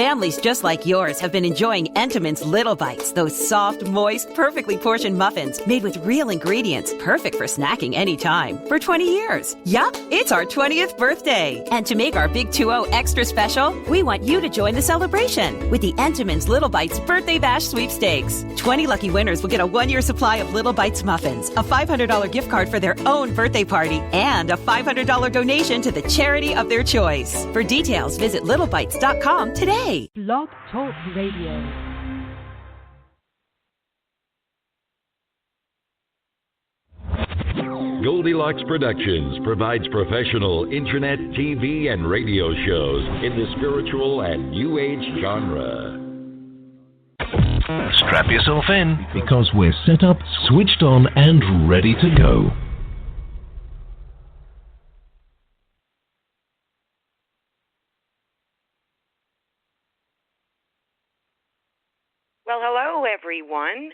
Families just like yours have been enjoying Entenmann's Little Bites, those soft, moist, perfectly portioned muffins made with real ingredients, perfect for snacking anytime, for 20 years. Yup, it's our 20th birthday. And to make our Big 2-0 extra special, we want you to join the celebration with the Entenmann's Little Bites Birthday Bash Sweepstakes. 20 lucky winners will get a 1-year supply of Little Bites muffins, a $500 gift card for their own birthday party, and a $500 donation to the charity of their choice. For details, visit littlebites.com today. Blog Talk Radio. Goldilocks Productions provides professional internet, TV, and radio shows in the spiritual and New Age genre. Strap yourself in, because we're set up, switched on, and ready to go. Well, hello, everyone.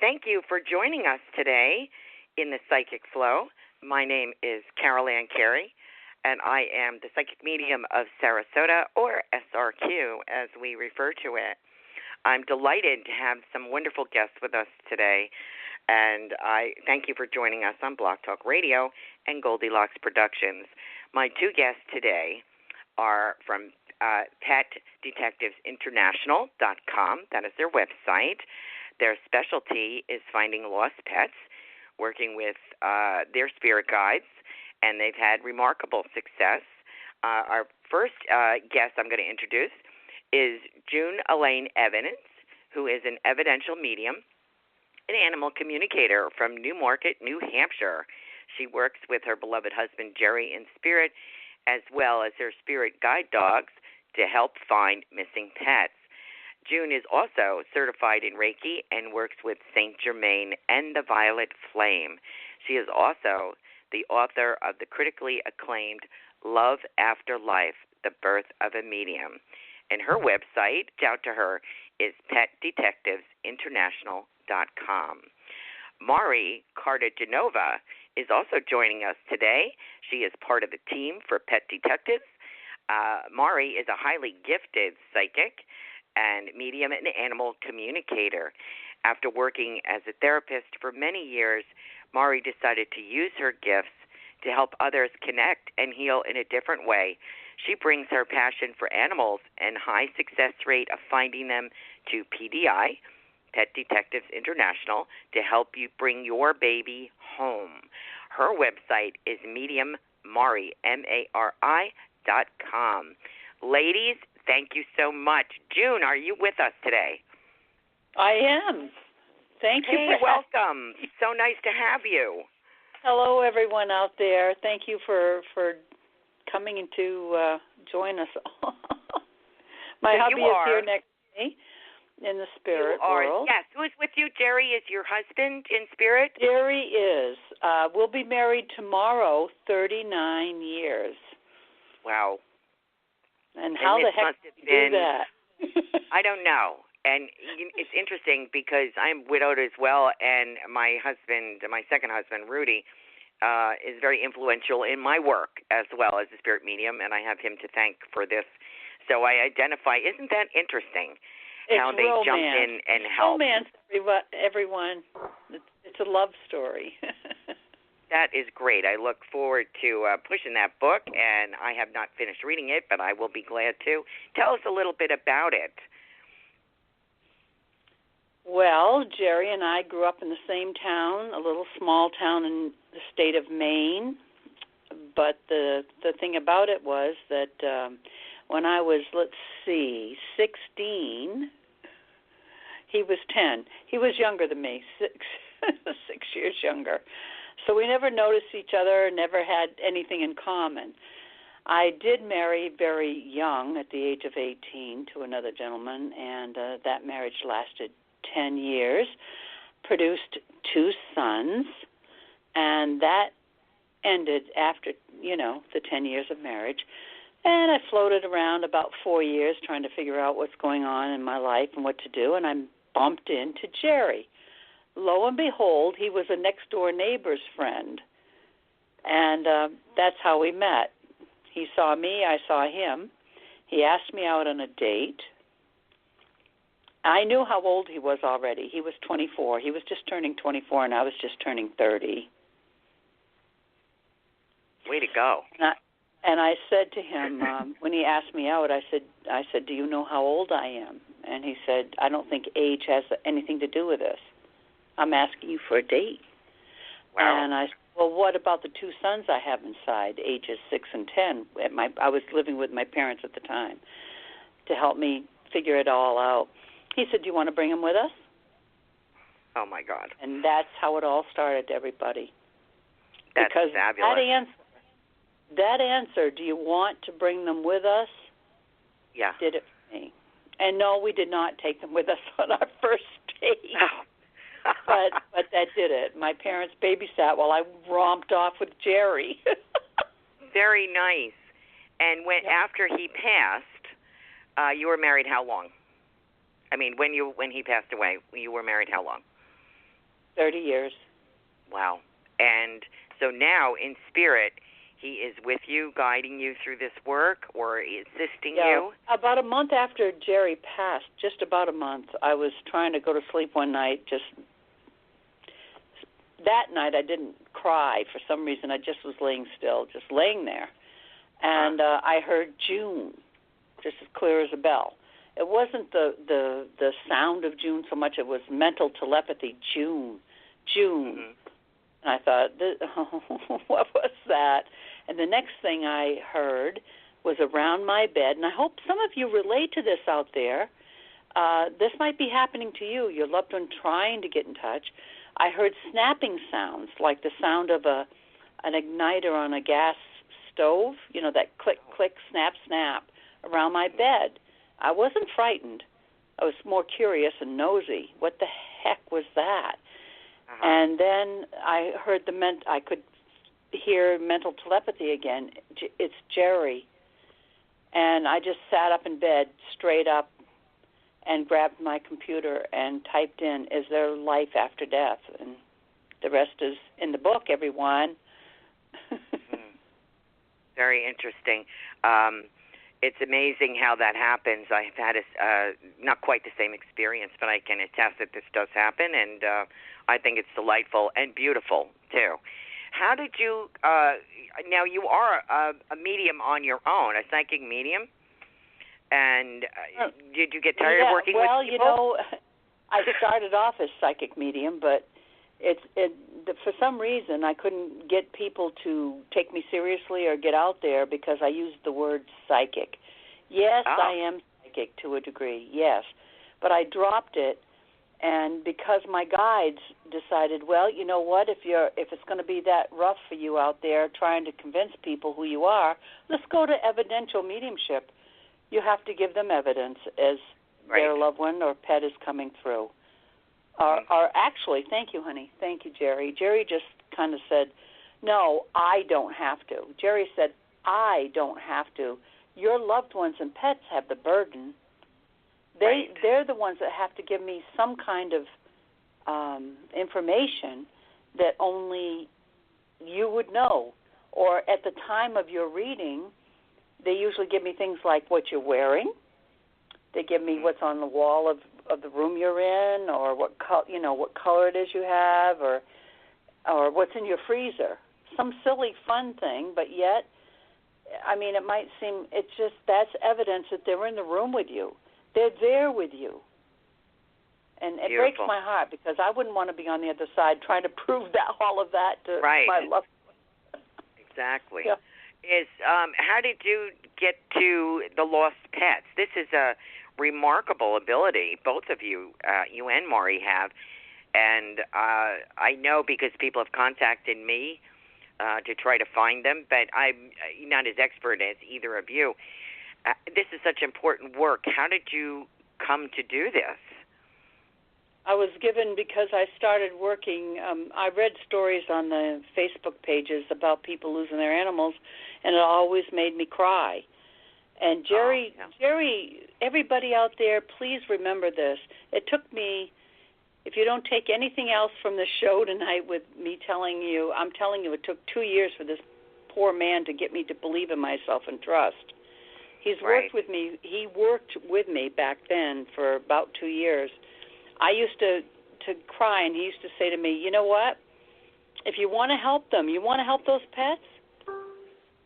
Thank you for joining us today in the Psychic Flow. My name is Carolan Carey, and I am the Psychic Medium of Sarasota, or SRQ, as we refer to it. I'm delighted to have some wonderful guests with us today, and I thank you for joining us on Blog Talk Radio and Goldilocks Productions. My two guests today are from PetDetectivesInternational.com. That is their website. Their specialty is finding lost pets, working with their spirit guides, and they've had remarkable success. Our first guest I'm going to introduce is Elaine Evans, who is an evidential medium, an animal communicator from Newmarket, New Hampshire. She works with her beloved husband, Jerry, in spirit, as well as her spirit guide dogs, to help find missing pets. June is also certified in Reiki and works with Saint Germain and the Violet Flame. She is also the author of the critically acclaimed Love After Life, The Birth of a Medium. And her website, out to her, is PetDetectivesInternational.com. Mari Cartagenova is also joining us today. She is part of the team for Pet Detectives. Mari is a highly gifted psychic and medium and animal communicator. After working as a therapist for many years, Mari decided to use her gifts to help others connect and heal in a different way. She brings her passion for animals and high success rate of finding them to PDI, Pet Detectives International, to help you bring your baby home. Her website is mediummari, MARI.com. Ladies, thank you so much. June, are you with us today? I am. Thank you. Hey, welcome. So nice to have you. Hello, everyone out there. Thank you for coming to join us. My hubby is here next to me in the spirit world. Yes. Who is with you? Jerry is your husband in spirit? Jerry is. We'll be married tomorrow, 39 years. Wow. And how the heck did you do that? I don't know. And it's interesting because I'm widowed as well, and my husband, my second husband, Rudy, is very influential in my work as well as a spirit medium, and I have him to thank for this. So I identify. Isn't that interesting? How they jump in and help. Romance, everyone. It's a love story. That is great. I look forward to pushing that book, and I have not finished reading it, but I will be glad to. Tell us a little bit about it. Well, Jerry and I grew up in the same town, a little small town in the state of Maine. But the thing about it was that when I was, 16, he was 10. He was younger than me, 6 years younger. So we never noticed each other, never had anything in common. I did marry very young, at the age of 18, to another gentleman, and that marriage lasted 10 years, produced 2 sons, and that ended after, the 10 years of marriage. And I floated around about 4 years trying to figure out what's going on in my life and what to do, and I bumped into Jerry. Lo and behold, he was a next-door neighbor's friend, and that's how we met. He saw me, I saw him, He asked me out on a date. I knew how old he was already. He was 24. He was just turning 24, and I was just turning 30. Way to go. And I said to him, when he asked me out, I said, do you know how old I am? And he said, I don't think age has anything to do with this. I'm asking you for a date. Wow. And I said, well, what about the two sons I have inside, ages 6 and 10? I was living with my parents at the time to help me figure it all out. He said, do you want to bring them with us? Oh, my God. And that's how it all started, everybody. That's because fabulous. That answer, do you want to bring them with us? Yeah. Did it for me. And no, we did not take them with us on our first date. Oh. but that did it. My parents babysat while I romped off with Jerry. Very nice. And after he passed, you were married how long? I mean, when he passed away, you were married how long? 30 years. Wow. And so now, in spirit, he is with you, guiding you through this work, or assisting you? About a month after Jerry passed, just about a month, I was trying to go to sleep one night. That night I didn't cry for some reason. I just was laying still, just laying there. And I heard June, just as clear as a bell. It wasn't the sound of June so much. It was mental telepathy, June. Mm-hmm. And I thought, what was that? And the next thing I heard was around my bed, and I hope some of you relate to this out there. This might be happening to you, your loved one trying to get in touch. I heard snapping sounds, like the sound of an igniter on a gas stove, that click, click, snap, snap, around my bed. I wasn't frightened. I was more curious and nosy. What the heck was that? Uh-huh. And then I heard I could hear mental telepathy again. It's Jerry. And I just sat up in bed, straight up, and grabbed my computer and typed in, is there life after death? And the rest is in the book, everyone. Very interesting. It's amazing how that happens. I've had not quite the same experience, but I can attest that this does happen, and I think it's delightful and beautiful, too. How did you, now you are a medium on your own, a psychic medium, and did you get tired of working with people? Well, I started off as psychic medium, but for some reason I couldn't get people to take me seriously or get out there because I used the word psychic. Yes, I am psychic to a degree, yes, but I dropped it. And because my guides decided, well, you know what, if it's going to be that rough for you out there trying to convince people who you are, let's go to evidential mediumship. You have to give them evidence as their loved one or pet is coming through. Or actually, thank you, honey. Thank you, Jerry. Jerry just kind of said, no, I don't have to. Jerry said, I don't have to. Your loved ones and pets have the burden. They're the ones that have to give me some kind of information that only you would know. Or at the time of your reading, they usually give me things like what you're wearing. They give me what's on the wall of the room you're in, or what color it is you have, or what's in your freezer. Some silly fun thing, but yet, I mean, it might seem that's evidence that they're in the room with you. They're there with you. And it breaks my heart because I wouldn't want to be on the other side trying to prove all of that to my loved one. Exactly. Yeah. How did you get to the lost pets? This is a remarkable ability both of you, you and Maury, have. And I know because people have contacted me to try to find them, but I'm not as expert as either of you. This is such important work. How did you come to do this? I was given because I started working. I read stories on the Facebook pages about people losing their animals, and it always made me cry. And Jerry, everybody out there, please remember this. It took me, if you don't take anything else from the show tonight with me telling you, I'm telling you it took 2 years for this poor man to get me to believe in myself and trust. He's worked with me. He worked with me back then for about 2 years. I used to cry, and he used to say to me, you know what? If you want to help them, you want to help those pets,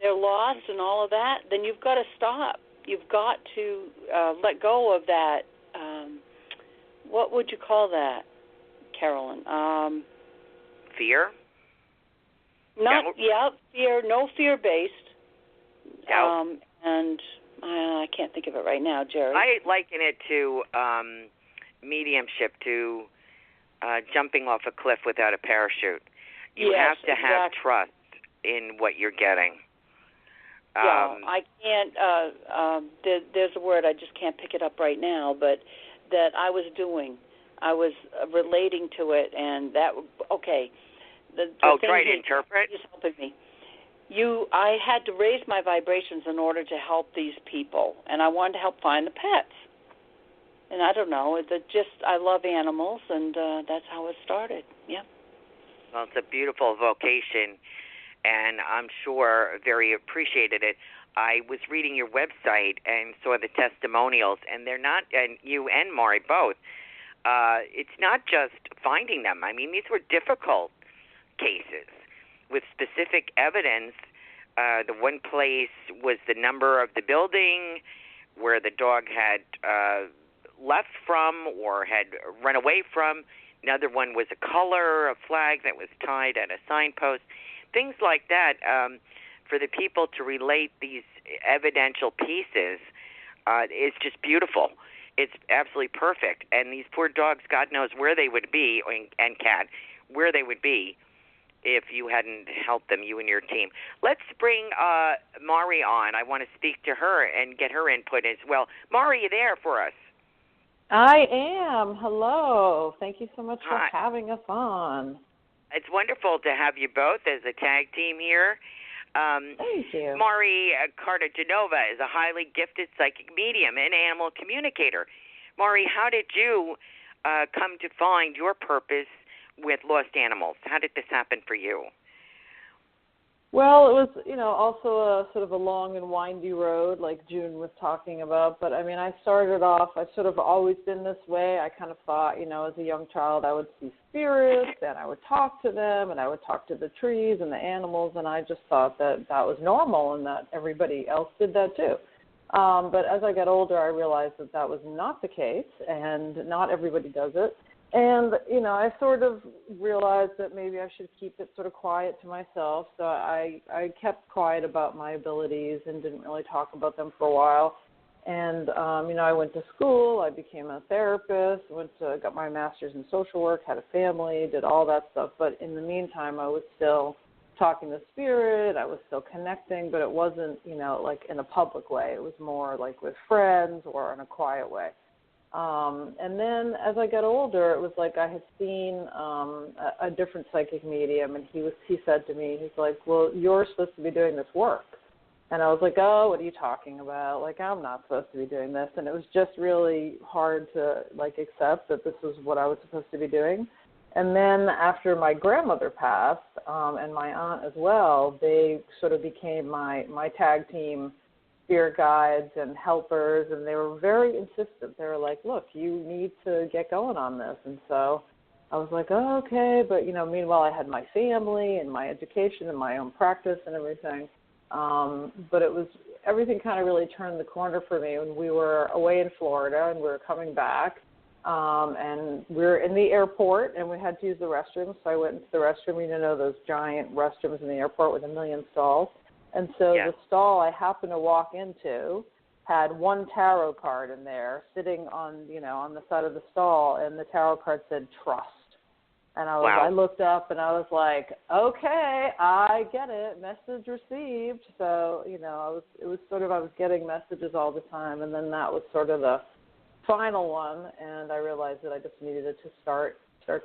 they're lost and all of that, then you've got to stop. You've got to let go of that. What would you call that, Carolyn? Fear? Fear. No fear-based. Doubt. And I can't think of it right now, Jerry. I liken it to mediumship, to jumping off a cliff without a parachute. You have to have trust in what you're getting. I can't. There's a word, I just can't pick it up right now, but that I was doing. I was relating to it, and that, okay. Try to interpret? He's helping me. I had to raise my vibrations in order to help these people, and I wanted to help find the pets. And I don't know, I love animals, and that's how it started. Yeah. Well, it's a beautiful vocation, and I'm sure very appreciated it. I was reading your website and saw the testimonials, and they're not, and you and Maury both, it's not just finding them. I mean, these were difficult cases with specific evidence. The one place was the number of the building where the dog had left from or had run away from. Another one was a color, a flag that was tied at a signpost. Things like that. For the people to relate these evidential pieces is just beautiful. It's absolutely perfect. And these poor dogs, God knows where they would be, and cat, where they would be if you hadn't helped them, you and your team. Let's bring Maury on. I want to speak to her and get her input as well. Maury, are you there for us? I am. Hello. Thank you so much for having us on. It's wonderful to have you both as a tag team here. Thank you. Maury Cartagenova is a highly gifted psychic medium and animal communicator. Maury, how did you come to find your purpose with lost animals? How did this happen for you? Well, it was, also a sort of a long and windy road, like June was talking about. But, I started off, I've sort of always been this way. I kind of thought, as a young child, I would see spirits, and I would talk to them, and I would talk to the trees and the animals, and I just thought that was normal and that everybody else did that too. But as I got older, I realized that was not the case, and not everybody does it. And, I sort of realized that maybe I should keep it sort of quiet to myself. So I kept quiet about my abilities and didn't really talk about them for a while. And, I went to school. I became a therapist, got my master's in social work, had a family, did all that stuff. But in the meantime, I was still talking to spirit. I was still connecting, but it wasn't, like in a public way. It was more like with friends or in a quiet way. And then as I got older, it was like I had seen a different psychic medium, and he said to me, he's like, well, you're supposed to be doing this work. And I was like, oh, what are you talking about? Like, I'm not supposed to be doing this. And it was just really hard to, accept that this was what I was supposed to be doing. And then after my grandmother passed, and my aunt as well, they sort of became my tag team spirit guides and helpers, and they were very insistent. They were like, look, you need to get going on this. And so I was like, oh, okay. But, meanwhile, I had my family and my education and my own practice and everything. But everything kind of really turned the corner for me when we were away in Florida and we were coming back. And we were in the airport, and we had to use the restroom. So I went into the restroom, those giant restrooms in the airport with 1 million stalls. And so the stall I happened to walk into had one tarot card in there sitting on the side of the stall, and the tarot card said trust. And I looked up and I was like, okay, I get it. Message received. So, I was getting messages all the time, and then that was sort of the final one, and I realized that I just needed to start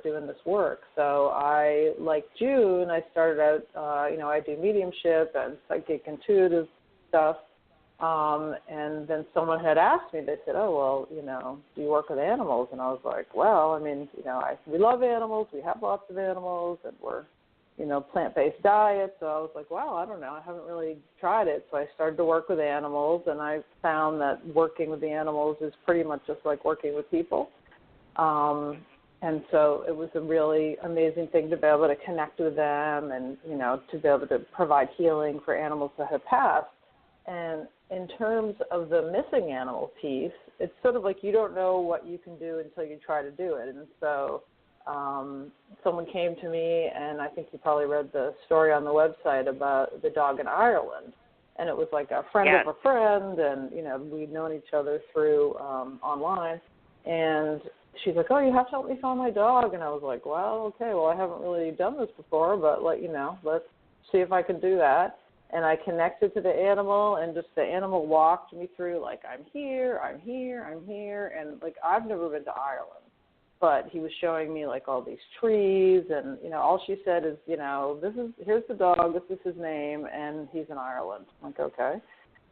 doing this work. So like June, I started out, I do mediumship and psychic intuitive stuff. And then someone had asked me, they said, oh, well, do you work with animals? And I was like, well, we love animals. We have lots of animals, and we're plant-based diet. So I was like, wow, I don't know. I haven't really tried it. So I started to work with animals, and I found that working with the animals is pretty much just like working with people. And so it was a really amazing thing to be able to connect with them and, to be able to provide healing for animals that have passed. And in terms of the missing animal piece, it's sort of like you don't know what you can do until you try to do it. And so someone came to me, and I think you probably read the story on the website about the dog in Ireland. And it was like a friend of a friend, and, we'd known each other through online. And she's like, oh, you have to help me find my dog. And I was like, well, okay, I haven't really done this before, but let's see if I can do that. And I connected to the animal, and just the animal walked me through, like, I'm here. And, like, I've never been to Ireland, but he was showing me, like, all these trees. And, all she said is, here's the dog, this is his name, and he's in Ireland. I'm like, okay.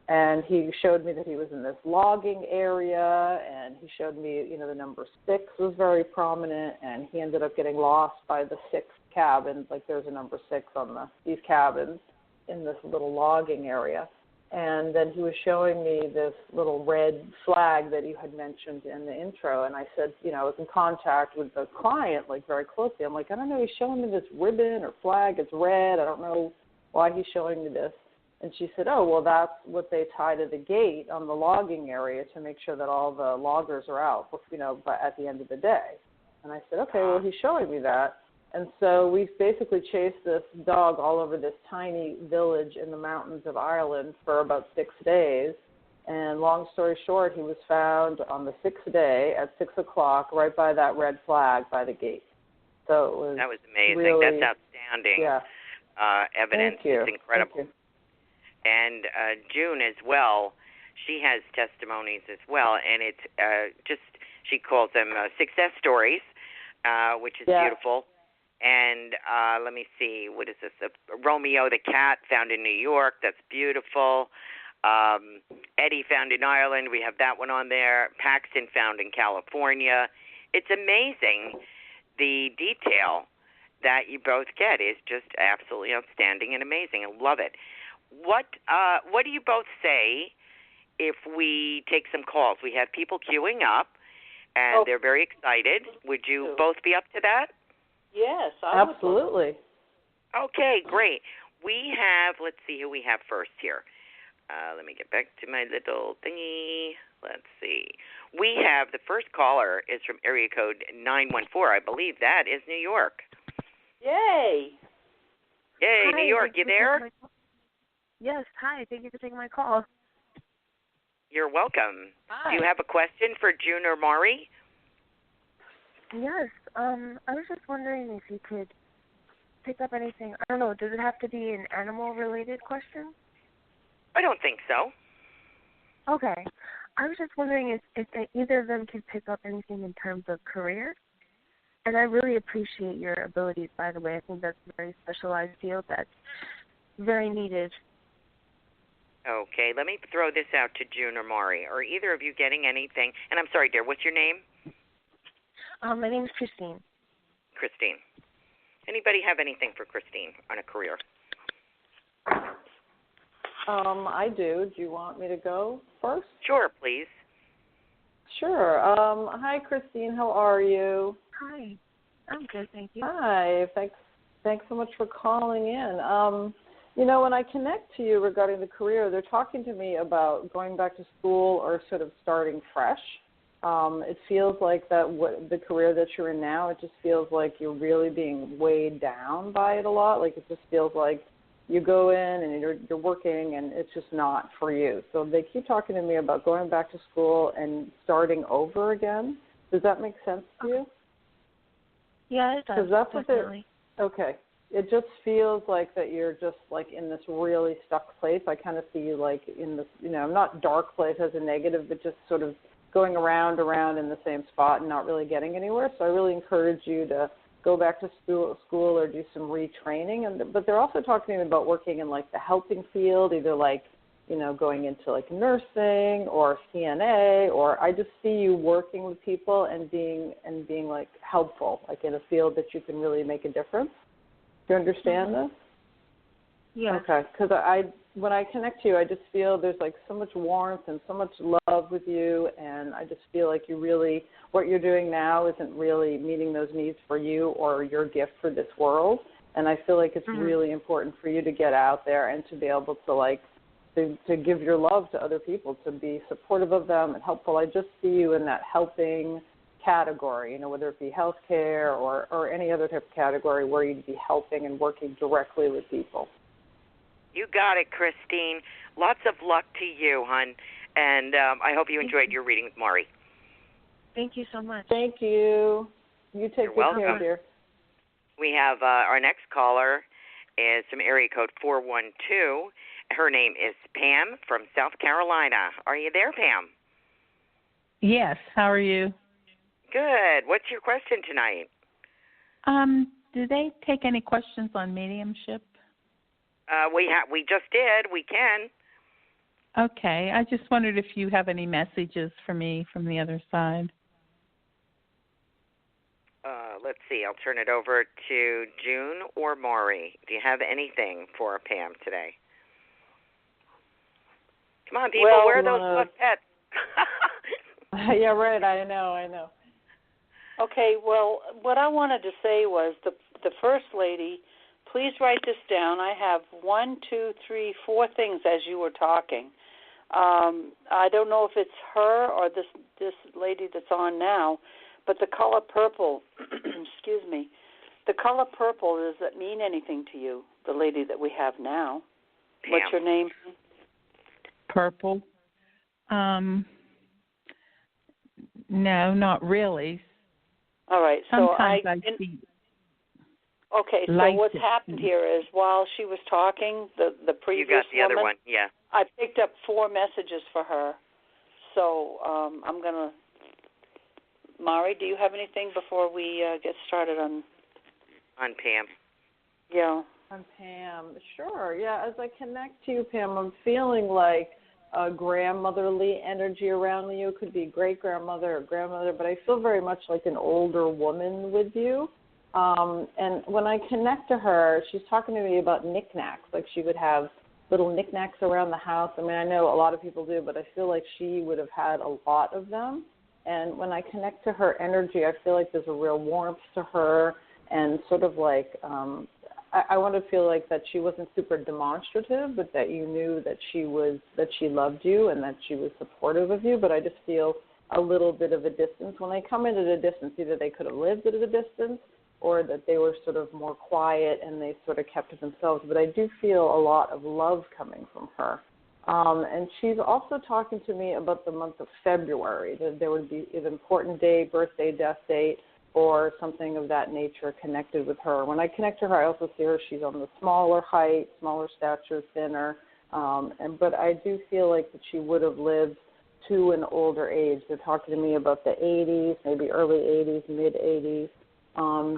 And he showed me that he was in this logging area, and he showed me, the number 6 was very prominent, and he ended up getting lost by the 6 cabins. Like, there's a number 6 on these cabins in this little logging area. And then he was showing me this little red flag that you had mentioned in the intro, and I said, I was in contact with the client, like, very closely. I'm like, I don't know, he's showing me this ribbon or flag, it's red, I don't know why he's showing me this. And she said, oh, well, that's what they tie to the gate on the logging area to make sure that all the loggers are out, but at the end of the day. And I said, okay, well, he's showing me that. And so we basically chased this dog all over this tiny village in the mountains of Ireland for about 6 days. And long story short, he was found on the 6th day at 6 o'clock right by that red flag by the gate. So that was amazing. Really, that's outstanding. Yeah. Evidence. Thank you. It's incredible. Thank you. And June as well, she has testimonies as well, and it's she calls them success stories, which is beautiful. And let me see, what is this? Romeo the cat found in New York. That's beautiful. Eddie found in Ireland. We have that one on there. Paxton found in California. It's amazing. The detail that you both get is just absolutely outstanding and amazing. I love it. What do you both say if we take some calls? We have people queuing up, and they're very excited. Would you both be up to that? Yes, absolutely. Okay, great. We have, let's see who we have first here. Let me get back to my little thingy. Let's see. We have the first caller is from area code 914. I believe that is New York. Yay. Yay, Hi, New York, you there? Yes, hi. Thank you for taking my call. You're welcome. Hi. Do you have a question for June or Maury? Yes. I was just wondering if you could pick up anything. I don't know. Does it have to be an animal-related question? I don't think so. Okay. I was just wondering if either of them could pick up anything in terms of career. And I really appreciate your abilities, by the way. I think that's a very specialized field that's very needed. Okay, let me throw this out to June or Maury. Are either of you getting anything? And I'm sorry, dear, what's your name? My name is Christine. Christine. Anybody have anything for Christine on a career? I do. Do you want me to go first? Sure, please. Sure. Hi, Christine. How are you? Hi. I'm good, thank you. Hi. Thanks so much for calling in. When I connect to you regarding the career, they're talking to me about going back to school or sort of starting fresh. It feels like the career that you're in now, it just feels like you're really being weighed down by it a lot. Like it just feels like you go in and you're working and it's just not for you. So they keep talking to me about going back to school and starting over again. Does that make sense to you? Yeah, it does. That's definitely. Okay. It just feels like that you're just like in this really stuck place. I kind of see you like in this, not dark place as a negative, but just sort of going around in the same spot and not really getting anywhere. So I really encourage you to go back to school or do some retraining. But they're also talking to me about working in like the helping field, either like, going into like nursing or CNA, or I just see you working with people and being like helpful, like in a field that you can really make a difference. Do you understand this? Yeah. Okay, because when I connect to you, I just feel there's like so much warmth and so much love with you, and I just feel like you really, what you're doing now isn't really meeting those needs for you or your gift for this world, and I feel like it's really important for you to get out there and to be able to to give your love to other people, to be supportive of them and helpful. I just see you in that helping category, whether it be healthcare or any other type of category where you'd be helping and working directly with people. You got it, Christine. Lots of luck to you, hon. And I hope you enjoyed your reading with Maury. Thank you so much. Thank you. You take good care, dear. We have our next caller is from area code 412. Her name is Pam from South Carolina. Are you there, Pam? Yes. How are you? Good. What's your question tonight? Do they take any questions on mediumship? We just did. We can. Okay. I just wondered if you have any messages for me from the other side. Let's see. I'll turn it over to June or Maury. Do you have anything for Pam today? Come on, people. Where are those pets? Yeah, right. I know. Okay, well, what I wanted to say was the first lady, please write this down. I have 1, 2, 3, 4 things as you were talking. I don't know if it's her or this lady that's on now, but the color purple, excuse me, the color purple, does that mean anything to you, the lady that we have now? Pam. What's your name? Purple? No, not really. All right, Sometimes I see. Okay, so what's happened here is while she was talking, the previous you got the woman, other one, yeah. I picked up 4 messages for her. So I'm going to... Mari, do you have anything before we get started on Pam? Yeah. On Pam. Sure, yeah. As I connect to you, Pam, I'm feeling like a grandmotherly energy around you. It could be great-grandmother or grandmother, but I feel very much like an older woman with you. And when I connect to her, she's talking to me about knickknacks, like she would have little knickknacks around the house. I mean, I know a lot of people do, but I feel like she would have had a lot of them. And when I connect to her energy, I feel like there's a real warmth to her, and sort of like I want to feel like that she wasn't super demonstrative, but that you knew that she loved you and that she was supportive of you. But I just feel a little bit of a distance. When I come in at a distance, either they could have lived at a distance or that they were sort of more quiet and they sort of kept to themselves. But I do feel a lot of love coming from her. And she's also talking to me about the month of February, that there would be an important day, birthday, death date, or something of that nature connected with her. When I connect to her, I also see her, she's on the smaller height, smaller stature, thinner. But I do feel like that she would have lived to an older age. They're talking to me about the 80s, maybe early 80s, mid-80s.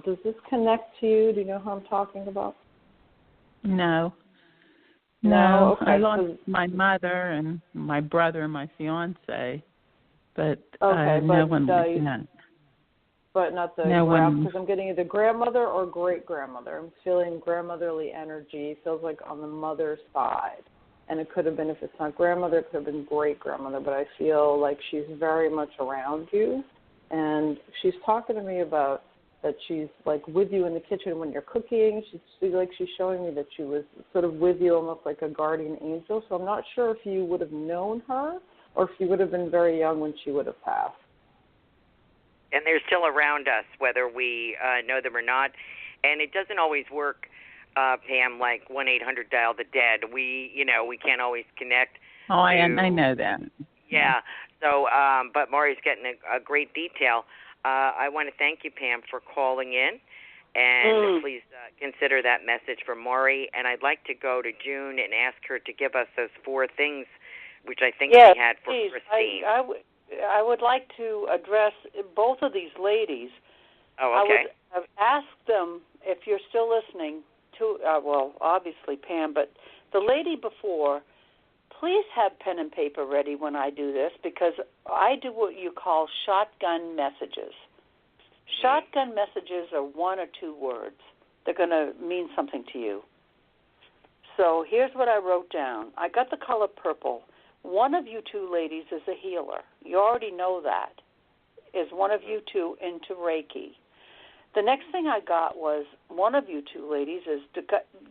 Does this connect to you? Do you know who I'm talking about? No. Okay. I lost my mother and my brother and my fiance, but no one like that. But not the because I'm getting either grandmother or great-grandmother. I'm feeling grandmotherly energy. It feels like on the mother's side. And it could have been, if it's not grandmother, it could have been great-grandmother. But I feel like she's very much around you. And she's talking to me about that she's like with you in the kitchen when you're cooking. She's showing me that she was sort of with you almost like a guardian angel. So I'm not sure if you would have known her or if you would have been very young when she would have passed. And they're still around us, whether we know them or not. And it doesn't always work, Pam, like 1-800-DIAL-THE-DEAD. We can't always connect. Oh, I know that. Yeah. So, but Maury's getting a great detail. I want to thank you, Pam, for calling in. And please consider that message for Maury. And I'd like to go to June and ask her to give us those 4 things, which I think we had for please. Christine. I would like to address both of these ladies. Oh, okay. I would ask them, if you're still listening, to obviously Pam, but the lady before, please have pen and paper ready when I do this, because I do what you call shotgun messages. Shotgun messages are 1 or 2 words. They're going to mean something to you. So here's what I wrote down. I got the color purple. One of you two ladies is a healer. You already know that. Is one of you two into Reiki? The next thing I got was one of you two ladies is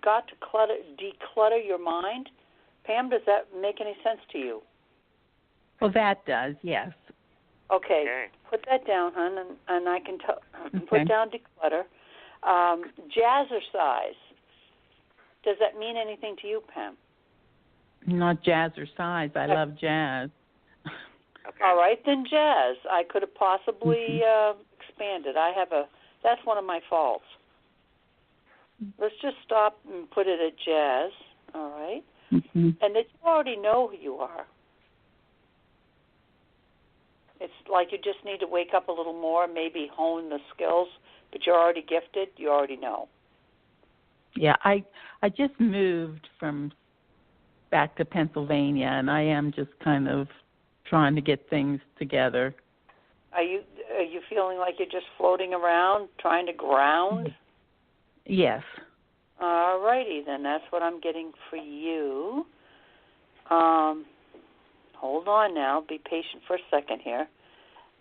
got to declutter your mind. Pam, does that make any sense to you? Well, that does, yes. Okay. Put that down, hon, and I can put down declutter. Jazzercise. Does that mean anything to you, Pam? Not jazzercise. I love jazz. Okay. All right, then jazz. I could have possibly expanded. That's one of my faults. Let's just stop and put it at jazz, all right? And that you already know who you are. It's like you just need to wake up a little more, maybe hone the skills, but you're already gifted. You already know. Yeah, I just moved from back to Pennsylvania, and I am just kind of trying to get things together. Are you feeling like you're just floating around, trying to ground? Yes. All righty, then. That's what I'm getting for you. Hold on now. Be patient for a second here,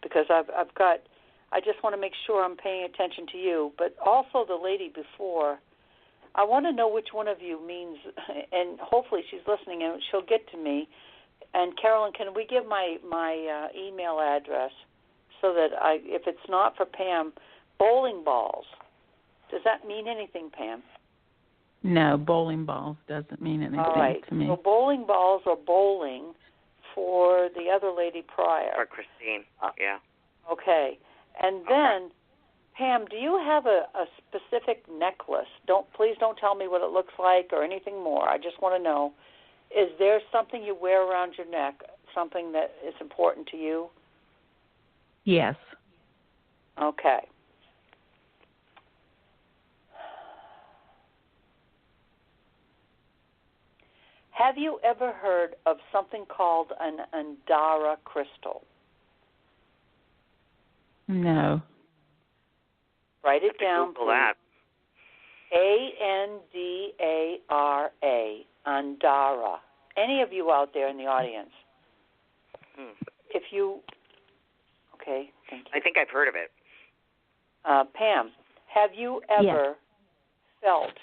because I just want to make sure I'm paying attention to you, but also the lady before. I want to know which one of you means, and hopefully she's listening and she'll get to me. And Carolyn, can we give my email address so that if it's not for Pam, bowling balls. Does that mean anything, Pam? No, bowling balls doesn't mean anything to me. So bowling balls or bowling for the other lady prior. For Christine, yeah. Okay. And then, Pam, do you have a specific necklace? Please don't tell me what it looks like or anything more. I just want to know, is there something you wear around your neck, something that is important to you? Yes. Okay. Have you ever heard of something called an Andara crystal? No. Write it down, please. That. Andara. Andara. Any of you out there in the audience? If you... Okay, thank you. I think I've heard of it. Pam, have you ever felt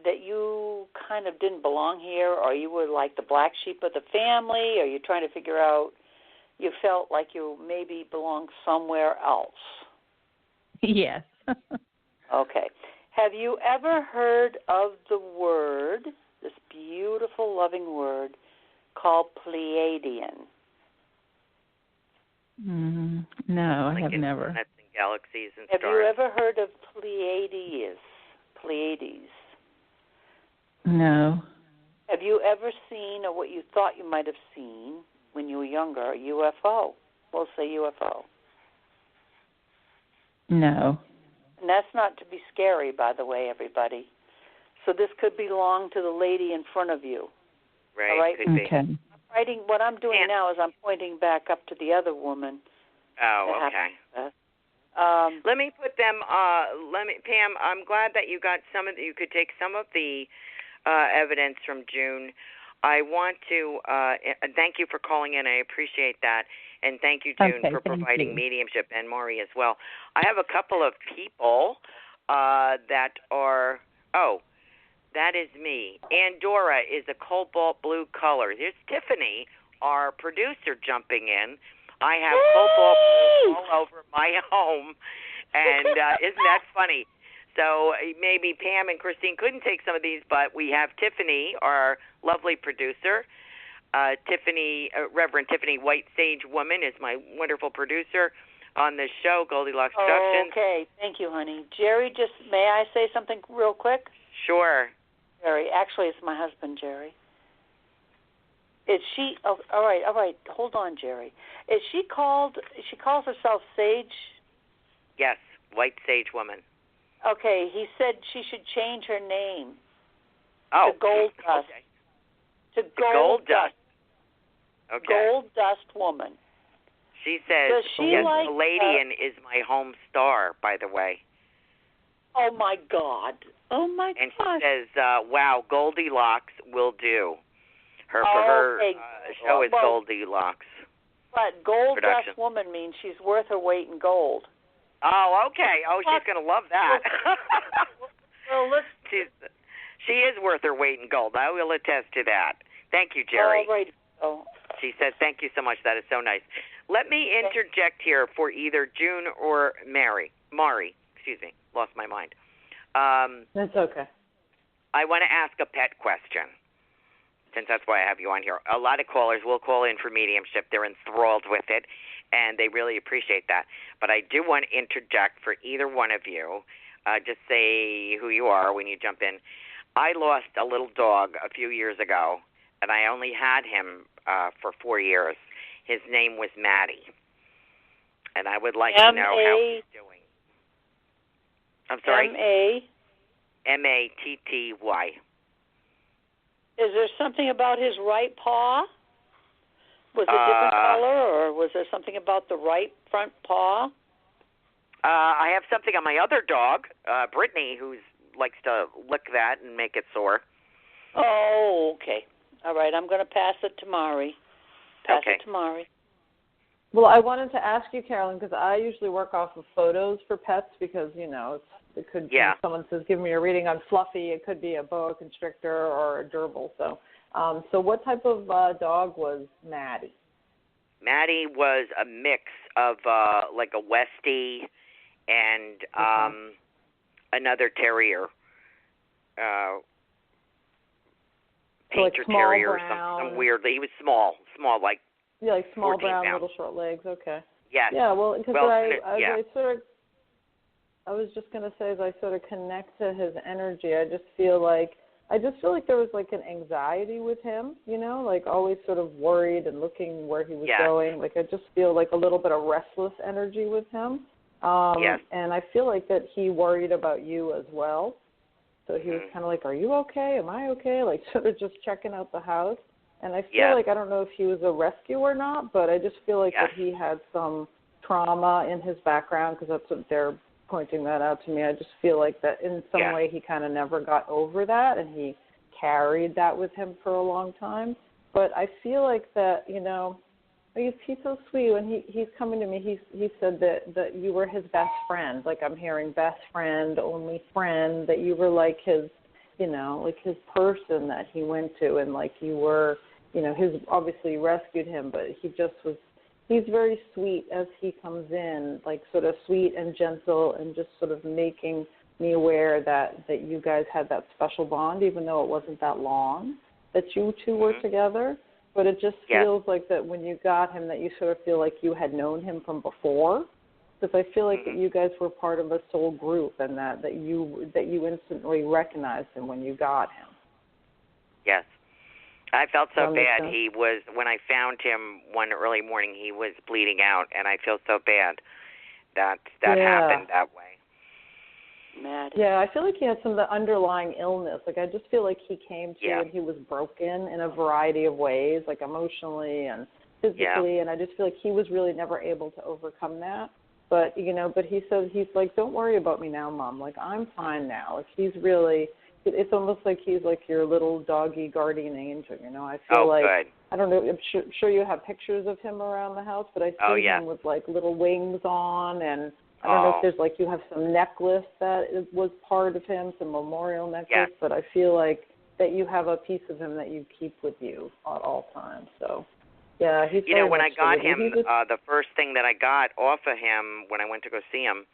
that you kind of didn't belong here, or you were like the black sheep of the family, or you're trying to figure out, you felt like you maybe belonged somewhere else? Yes. Okay. Have you ever heard of the word, this beautiful, loving word, called Pleiadian? No, I have never. Planets and galaxies and have stars. You ever heard of Pleiades? No. Have you ever seen, or what you thought you might have seen when you were younger, a UFO? We'll say UFO. No. And that's not to be scary, by the way, everybody. So this could belong to the lady in front of you. Right, all right? Could be. Okay. What I'm doing now is I'm pointing back up to the other woman. Oh, okay. Let me put them. Pam. I'm glad that you got some of. You could take some of the evidence from June. I want to thank you for calling in. I appreciate that, and thank you, June, for providing mediumship, and Maury as well. I have a couple of people that are. Oh, that is me. Andorra is a cobalt blue color. Here's Tiffany, our producer, jumping in. I have cobalt blue all over my home, and isn't that funny? So maybe Pam and Christine couldn't take some of these, but we have Tiffany, our lovely producer. Reverend Tiffany White Sage Woman is my wonderful producer on this show, Goldilocks Productions. Okay, thank you, honey. Jerry, may I say something real quick? Sure. Jerry, actually, it's my husband, Jerry. Is she? Oh, all right. Hold on, Jerry. Is she called? She calls herself Sage. Yes, White Sage Woman. Okay, he said she should change her name. To Gold Dust. Okay. To Gold Dust. Okay. Gold Dust Woman. She says, does she like, Palladian is my home star, by the way. Oh, my God. Oh, my And God. she says, wow, Goldilocks will do. Her show is Goldilocks. But Gold Production. Dust Woman means she's worth her weight in gold. Oh, okay. Oh, she's going to love that. Well, she is worth her weight in gold. I will attest to that. Thank you, Jerry. All right. Oh. She said, thank you so much. That is so nice. Let me interject here for either June or Mari. Excuse me. Lost my mind. That's okay. I want to ask a pet question, since that's why I have you on here. A lot of callers will call in for mediumship. They're enthralled with it, and they really appreciate that. But I do want to interject for either one of you. Just say who you are when you jump in. I lost a little dog a few years ago, and I only had him for 4 years. His name was Matty, and I would like to know how he's doing. I'm sorry? Matty. Is there something about his right paw? Was it different color, or was there something about the right front paw? I have something on my other dog, Brittany, who likes to lick that and make it sore. Oh, okay. All right, I'm going to pass it to Mari. It to Mari. Well, I wanted to ask you, Carolyn, because I usually work off of photos for pets because, it could be someone says, give me a reading on Fluffy. It could be a boa constrictor or a gerbil. So what type of dog was Matty? Matty was a mix of like a Westie and another terrier. Painter terrier or something weird. He was small, like small brown, pounds. little short legs. Okay. Yes. Yeah. Well, because I was just going to say, as I sort of connect to his energy, I just feel like there was like an anxiety with him, like always sort of worried and looking where he was going. Like I just feel like a little bit of restless energy with him. And I feel like that he worried about you as well. So he was kind of like, are you okay? Am I okay? Like sort of just checking out the house. And I feel like, I don't know if he was a rescue or not, but I just feel like that he had some trauma in his background, because that's what they're pointing that out to me. I just feel like that in some way he kind of never got over that, and he carried that with him for a long time. But I feel like that, he's so sweet. When he's coming to me, he said that you were his best friend. Like I'm hearing best friend, only friend, that you were like his, like his person that he went to, and like you were, his, obviously you rescued him, but he just was, he's very sweet as he comes in, like sort of sweet and gentle, and just sort of making me aware that you guys had that special bond, even though it wasn't that long that you two were together. But it just feels like that when you got him, that you sort of feel like you had known him from before, because I feel like that you guys were part of a soul group, and that you instantly recognized him when you got him. Yes. I felt so bad. He was, when I found him one early morning, he was bleeding out, and I feel so bad that happened that way. Mad. Yeah, I feel like he had some of the underlying illness. Like I just feel like he came to you and he was broken in a variety of ways, like emotionally and physically, and I just feel like he was really never able to overcome that. But but he says, he's like, don't worry about me now, Mom. Like I'm fine now. Like he's really. It's almost like he's like your little doggy guardian angel, I feel like, good. I don't know, I'm sure you have pictures of him around the house, but I see him with like little wings on, and I don't know if there's like, you have some necklace that was part of him, some memorial necklace, but I feel like that you have a piece of him that you keep with you at all times. So, yeah, he's when I got him, the first thing that I got off of him when I went to go see him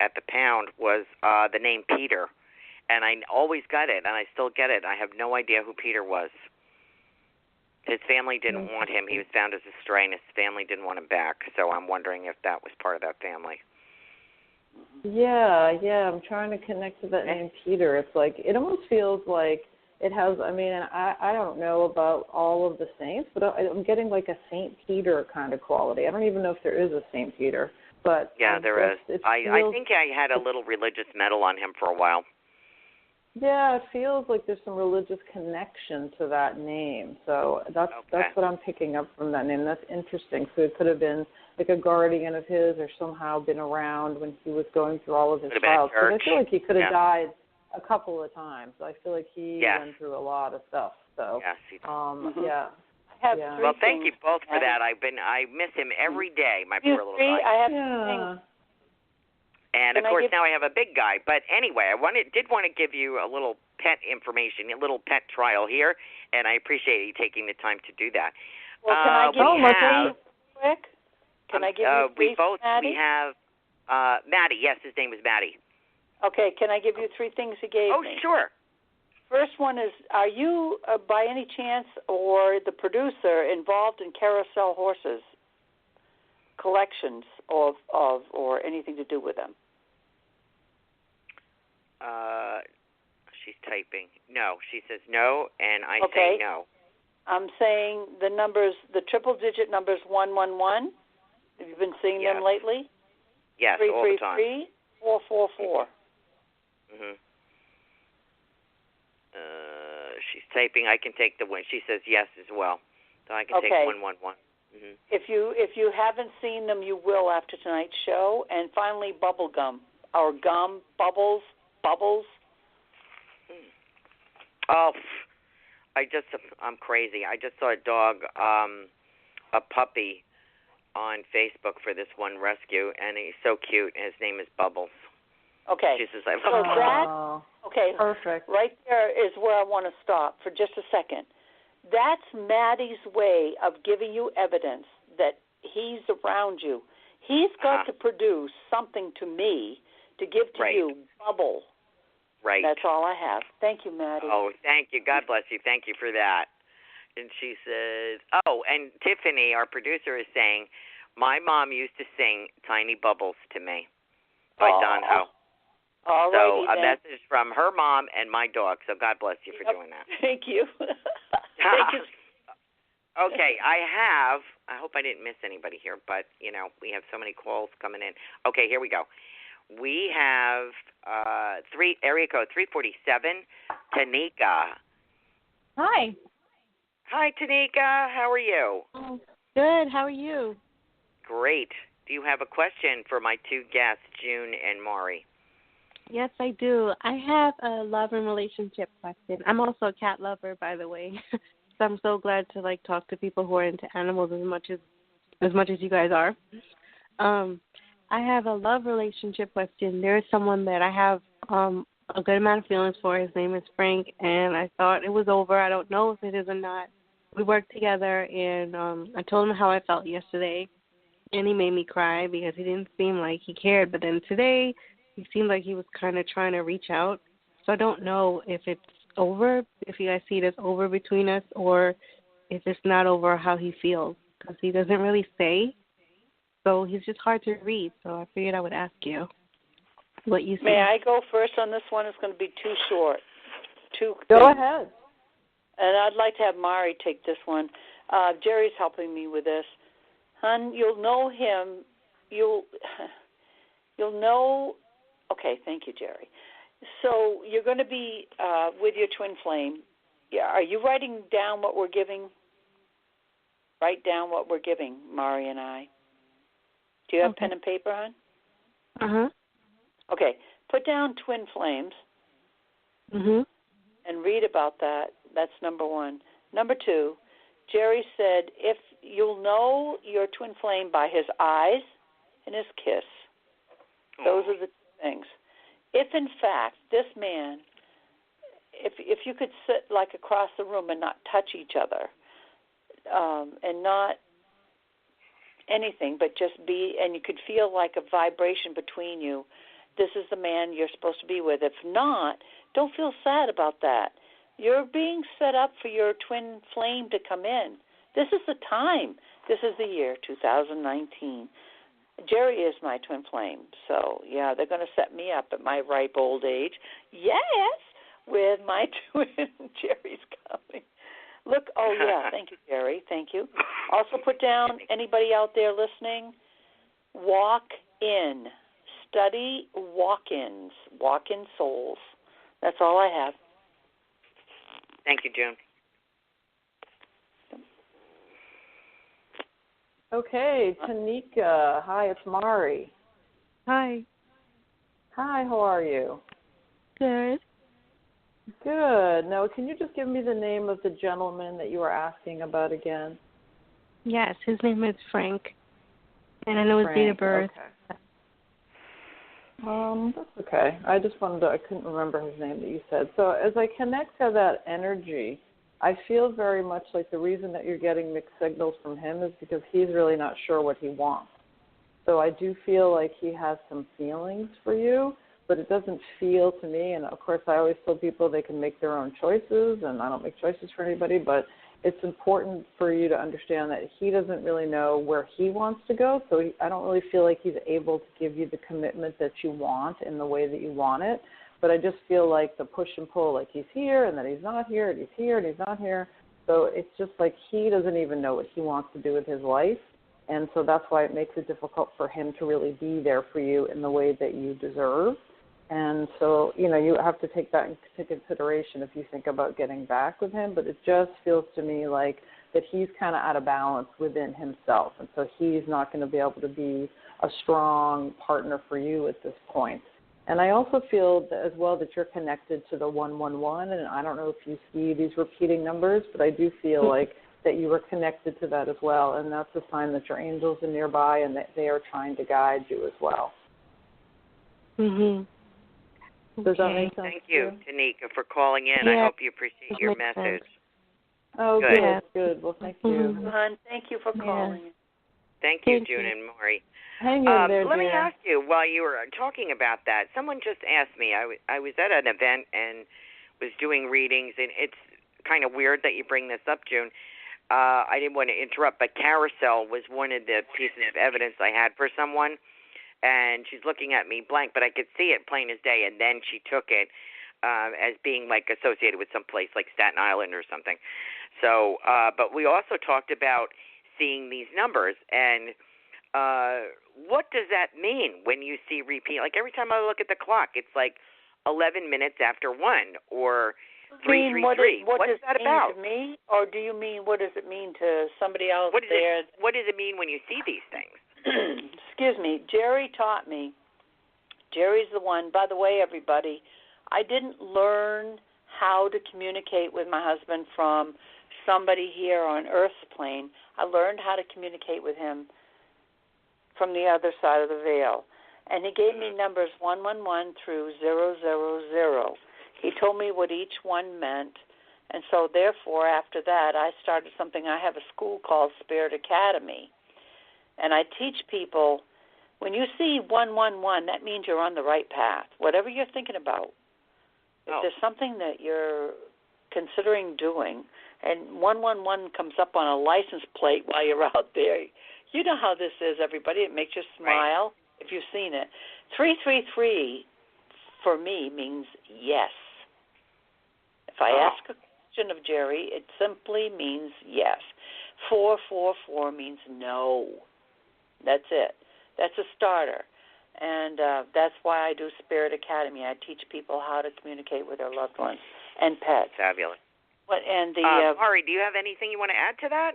at the pound was the name Peter. And I always got it, and I still get it. I have no idea who Peter was. His family didn't want him. He was found as a stray, and his family didn't want him back. So I'm wondering if that was part of that family. Yeah, I'm trying to connect to that name Peter. It's like, it almost feels like it has, I don't know about all of the saints, but I'm getting like a Saint Peter kind of quality. I don't even know if there is a Saint Peter. But yeah, there is. I think I had a little religious medal on him for a while. Yeah, it feels like there's some religious connection to that name. So that's what I'm picking up from that name. That's interesting. So it could have been like a guardian of his, or somehow been around when he was going through all of his trials. Because I feel like he could have died a couple of times. I feel like he went through a lot of stuff. So yeah. Well, thank you both for that. I miss him every day, my poor little guy. I have 2 things. And, of course, now I have a big guy. But anyway, I did want to give you a little pet information, a little pet trial here, and I appreciate you taking the time to do that. Well, can I give you 3 quick? Can I give you 3, Maddie? We have Maddie. Yes, his name was Maddie. Okay, can I give you 3 things he gave me? Oh, sure. First one is, are you, by any chance, or the producer, involved in carousel horses collections of or anything to do with them? She's typing. No, she says no, and I say no. I'm saying the numbers, the triple-digit numbers 111. Have you been seeing them lately? Yes, all the time. 333, 444. She's typing. I can take the win. She says yes as well, so I can take 111. If you haven't seen them, you will after tonight's show. And finally, bubble gum, or gum bubbles. Oh, I'm crazy. I just saw a dog, a puppy, on Facebook for this one rescue, and he's so cute. And his name is Bubbles. Okay. She says, I love perfect. Right there is where I want to stop for just a second. That's Maddie's way of giving you evidence that he's around you. He's got to produce something to me to give to you, Bubble. Right. That's all I have. Thank you, Maddie. Oh, thank you. God bless you. Thank you for that. And she says, and Tiffany, our producer, is saying, my mom used to sing Tiny Bubbles to me by Don Ho. So a message from her mom and my dog. So God bless you for doing that. Thank you. Thank you. Okay, I hope I didn't miss anybody here, but, we have so many calls coming in. Okay, here we go. We have area code 347, Tanika. Hi. Hi, Tanika. How are you? Oh, good. How are you? Great. Do you have a question for my 2 guests, June and Maury? Yes, I do. I have a love and relationship question. I'm also a cat lover, by the way. So I'm so glad to talk to people who are into animals as much as you guys are. I have a love relationship question. There is someone that I have a good amount of feelings for. His name is Frank, and I thought it was over. I don't know if it is or not. We worked together, and I told him how I felt yesterday, and he made me cry because he didn't seem like he cared. But then today, he seemed like he was kind of trying to reach out. So I don't know if it's over, if you guys see it as over between us, or if it's not over how he feels, because he doesn't really say. So he's just hard to read. So I figured I would ask you what you think. May I go first on this one? It's going to be too short. Go ahead. And I'd like to have Mari take this one. Jerry's helping me with this. Hun, you'll know him. You'll know. Okay, thank you, Jerry. So you're going to be with your twin flame. Yeah, are you writing down what we're giving? Write down what we're giving, Mari and I. Do you have pen and paper, hon? Uh-huh. Okay. Put down twin flames and read about that. That's number 1. Number 2, Jerry said if you'll know your twin flame by his eyes and his kiss. Those are the 2 things. If, in fact, this man, if you could sit across the room and not touch each other and not anything, but just be, and you could feel like a vibration between you, this is the man you're supposed to be with. If not, don't feel sad about that. You're being set up for your twin flame to come in. This is the time. This is the year 2019. Jerry is my twin flame, so yeah, they're going to set me up at my ripe old age. Yes, with my twin. Jerry's coming. Look, thank you, Jerry. Thank you. Also put down, anybody out there listening, walk in. Study walk-ins, walk-in souls. That's all I have. Thank you, June. Okay, Tanika. Hi, it's Mari. Hi. Hi, how are you? Good. Good. Now, can you just give me the name of the gentleman that you were asking about again? Yes, his name is Frank. And I know his date of birth. Okay. That's okay. I just I couldn't remember his name that you said. So as I connect to that energy, I feel very much like the reason that you're getting mixed signals from him is because he's really not sure what he wants. So I do feel like he has some feelings for you, but it doesn't feel to me, and of course I always tell people they can make their own choices, and I don't make choices for anybody, but it's important for you to understand that he doesn't really know where he wants to go, so I don't really feel like he's able to give you the commitment that you want in the way that you want it. But I just feel like the push and pull, like he's here and then he's not here and he's here and he's not here. So it's just like he doesn't even know what he wants to do with his life. And so that's why it makes it difficult for him to really be there for you in the way that you deserve. And so, you have to take that into consideration if you think about getting back with him. But it just feels to me like that he's kind of out of balance within himself. And so he's not going to be able to be a strong partner for you at this point. And I also feel that as well that you're connected to the 111, and I don't know if you see these repeating numbers, but I do feel like that you were connected to that as well, and that's a sign that your angels are nearby and that they are trying to guide you as well. Mhm. Does that make sense? Thank you, Tanika, for calling in. Yeah, I hope you appreciate your message. Sense. Oh, good. Well, thank you. Mm-hmm. Hon, thank you for calling. Yeah. Thank you, June and Maury. Hang in there, Let dear. me ask you, while you were talking about that, someone just asked me, I was at an event and was doing readings, and it's kind of weird that you bring this up, June. I didn't want to interrupt, but carousel was one of the pieces of evidence I had for someone, and she's looking at me blank, but I could see it plain as day, and then she took it as being like associated with some place like Staten Island or something. So, but we also talked about seeing these numbers, and what does that mean when you see repeat? Like every time I look at the clock, it's like 11 minutes after 1 or 333. What What's does that it about? mean to me, or do you mean what does it mean to somebody else What does it mean when you see these things? Excuse me. Jerry taught me. Jerry's the one. By the way, everybody, I didn't learn how to communicate with my husband from somebody here on Earth's plane. I learned how to communicate with him from the other side of the veil. And he gave me numbers 111 through 000. He told me what each one meant. And so, therefore, after that, I started something. I have a school called Spirit Academy. And I teach people, when you see 111, that means you're on the right path. Whatever you're thinking about, if there's something that you're considering doing, and 111 comes up on a license plate while you're out there, you know how this is, everybody. It makes you smile if you've seen it. 333, for me, means yes. If I ask a question of Jerry, it simply means yes. 444 means no. That's it. That's a starter. And that's why I do Spirit Academy. I teach people how to communicate with their loved ones and pets. Fabulous. Maury, do you have anything you want to add to that?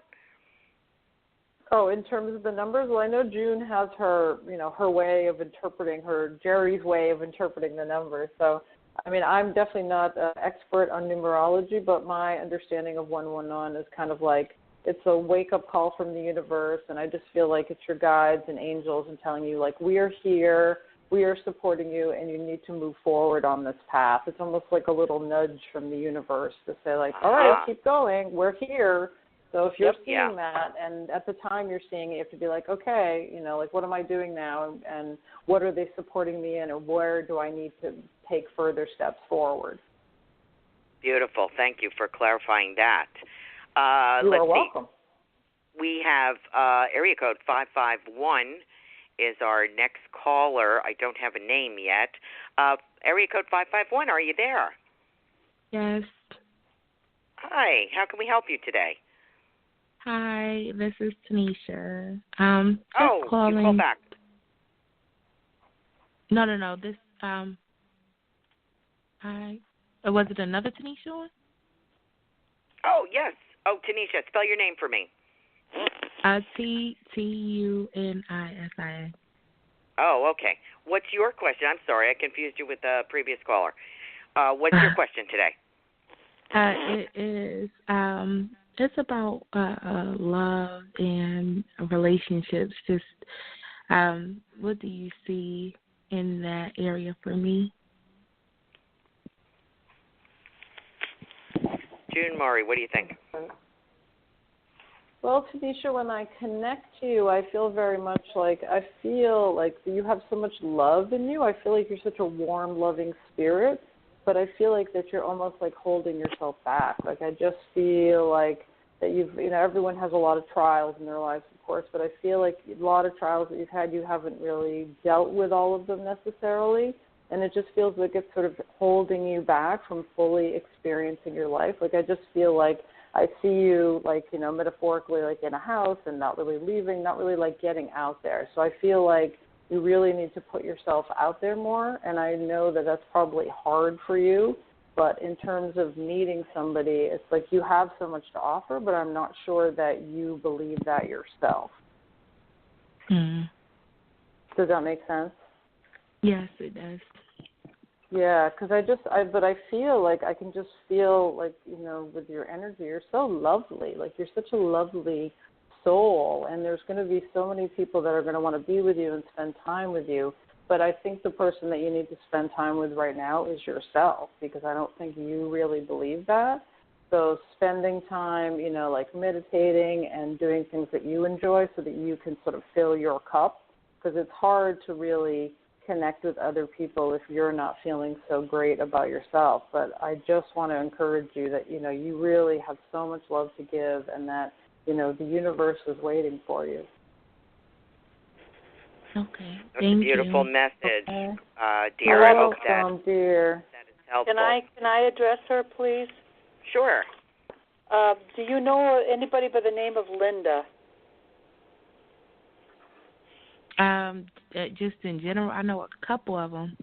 Oh, in terms of the numbers, well, I know June has her, her way of interpreting Jerry's way of interpreting the numbers. So, I mean, I'm definitely not an expert on numerology, but my understanding of 111 is kind of like it's a wake-up call from the universe, and I just feel like it's your guides and angels and telling you, like, we are here, we are supporting you, and you need to move forward on this path. It's almost like a little nudge from the universe to say, like, all right, keep going, we're here. So if you're seeing that, and at the time you're seeing it, you have to be like, okay, like, what am I doing now, and what are they supporting me in, and where do I need to take further steps forward? Beautiful. Thank you for clarifying that. You are welcome. We have area code 551 is our next caller. I don't have a name yet. Area code 551, are you there? Yes. Hi. How can we help you today? Hi, this is Tanisha. You called back. No. This, hi. Or was it another Tanisha one? Oh, yes. Oh, Tanisha, spell your name for me. Tunisia. Oh, okay. What's your question? I'm sorry, I confused you with the previous caller. What's your question today? It is. It's about love and relationships. Just what do you see in that area for me? June Murray, what do you think? Well, Tanisha, when I connect to you, I feel very much like you have so much love in you. I feel like you're such a warm, loving spirit, but I feel like that you're almost like holding yourself back. Like I just feel like that everyone has a lot of trials in their lives, of course, but I feel like a lot of trials that you've had, you haven't really dealt with all of them necessarily, and it just feels like it's sort of holding you back from fully experiencing your life. Like I just feel like I see you, like, metaphorically, like in a house and not really leaving, not really like getting out there. So I feel like you really need to put yourself out there more, and I know that that's probably hard for you, but in terms of meeting somebody, it's like you have so much to offer, but I'm not sure that you believe that yourself. Mm. Does that make sense? Yes, it does. Yeah, because I feel like I can just feel like, with your energy, you're so lovely. Like you're such a lovely soul, and there's going to be so many people that are going to want to be with you and spend time with you. But I think the person that you need to spend time with right now is yourself, because I don't think you really believe that. So spending time, like meditating and doing things that you enjoy so that you can sort of fill your cup, because it's hard to really connect with other people if you're not feeling so great about yourself. But I just want to encourage you that, you really have so much love to give, and that, the universe is waiting for you. Okay. That's a beautiful message, dear. You're I hope welcome, dear. that is helpful. Can I address her, please? Sure. Do you know anybody by the name of Linda? Just in general, I know a couple of them.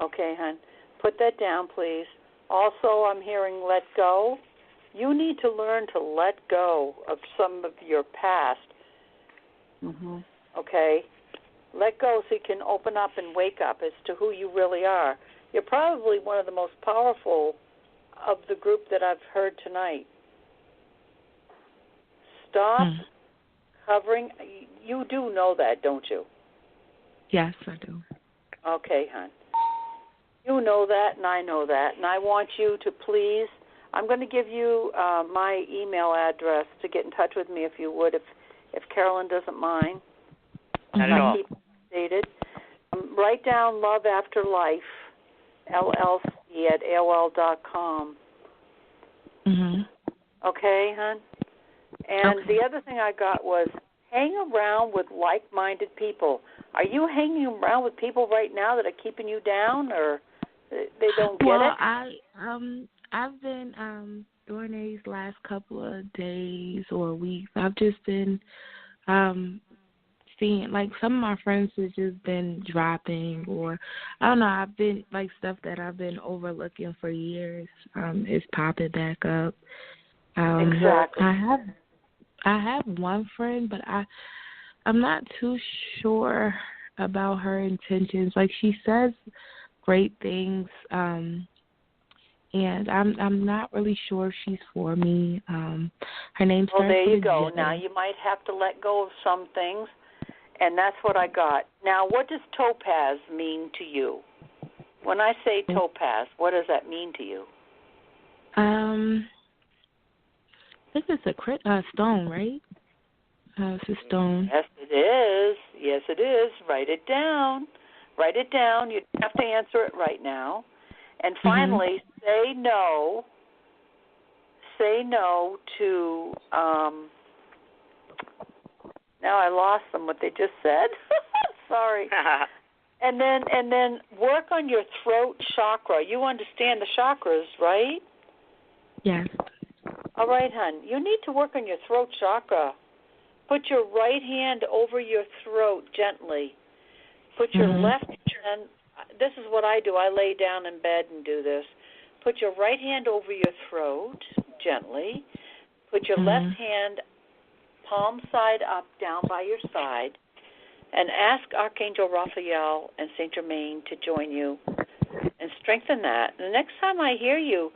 Okay, hon. Put that down, please. Also, I'm hearing let go. You need to learn to let go of some of your past. Mm-hmm. Okay? Let go so you can open up and wake up as to who you really are. You're probably one of the most powerful of the group that I've heard tonight. Stop covering. You do know that, don't you? Yes, I do. Okay, hon. You know that, and I know that, and I want you to please, I'm going to give you my email address to get in touch with me if you would, if Carolyn doesn't mind. Not at all. Keep it stated. Write down Love After Life, LLC at AOL.com. Mm-hmm. Okay, hon? And the other thing I got was hang around with like-minded people. Are you hanging around with people right now that are keeping you down, or they don't get it? I've been during these last couple of days or weeks, I've just been seeing, like, some of my friends have just been dropping, or I don't know, I've been, like, stuff that I've been overlooking for years is popping back up. Exactly. I have one friend, but I'm not too sure about her intentions. Like, she says great things, and I'm not really sure if she's for me. Her name's Well, there you go. Genova. Now, you might have to let go of some things, and that's what I got. Now, what does Topaz mean to you? When I say Topaz, what does that mean to you? I think it's a stone, right? It's a stone. Yes, it is. Yes, it is. Write it down. Write it down. You don't have to answer it right now. And finally, say no. Say no to. Now I lost them. What they just said. Sorry. And then work on your throat chakra. You understand the chakras, right? Yes. All right, hon. You need to work on your throat chakra. Put your right hand over your throat gently. Put your left hand. This is what I do. I lay down in bed and do this. put your right hand over your throat gently. Put your left hand palm side up, down by your side, and ask Archangel Raphael and Saint Germain to join you and strengthen that. And the next time I hear you,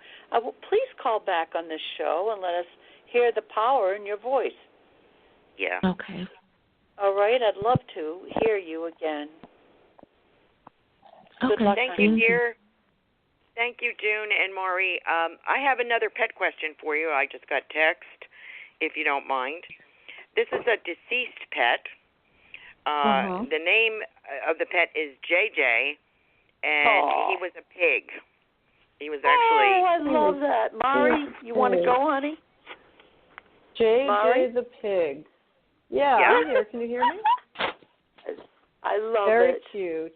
please call back on this show and let us hear the power in your voice. Yeah. Okay. All right, I'd love to hear you again. Okay. Good luck. Thank you, dear. Thank you, June and Maury. I have another pet question for you. I just got text, if you don't mind. This is a deceased pet. The name of the pet is JJ, and he was a pig. He was actually... Oh, I love that. Maury, you want to go, honey? JJ the pig. Yeah, I'm here. Can you hear me? I love Very it. Very cute.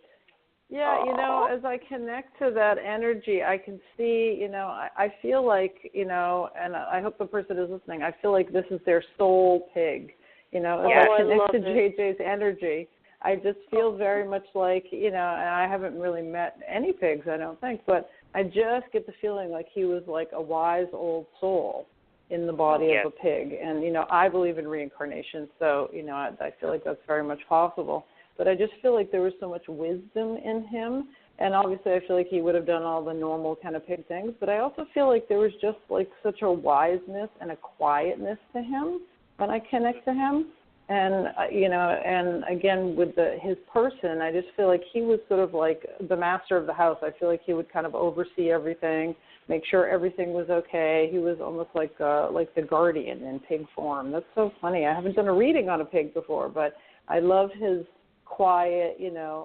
Yeah, as I connect to that energy, I can see, I feel like, and I hope the person is listening, I feel like this is their soul pig. As I connect to JJ's energy, I just feel very much like, and I haven't really met any pigs, I don't think, but I just get the feeling like he was like a wise old soul in the body of a pig. And, I believe in reincarnation, so, I feel like that's very much possible. But I just feel like there was so much wisdom in him. And obviously I feel like he would have done all the normal kind of pig things. But I also feel like there was just like such a wiseness and a quietness to him when I connect to him. And, and again, with his person, I just feel like he was sort of like the master of the house. I feel like he would kind of oversee everything, make sure everything was okay. He was almost like the guardian in pig form. That's so funny. I haven't done a reading on a pig before, but I love his quiet,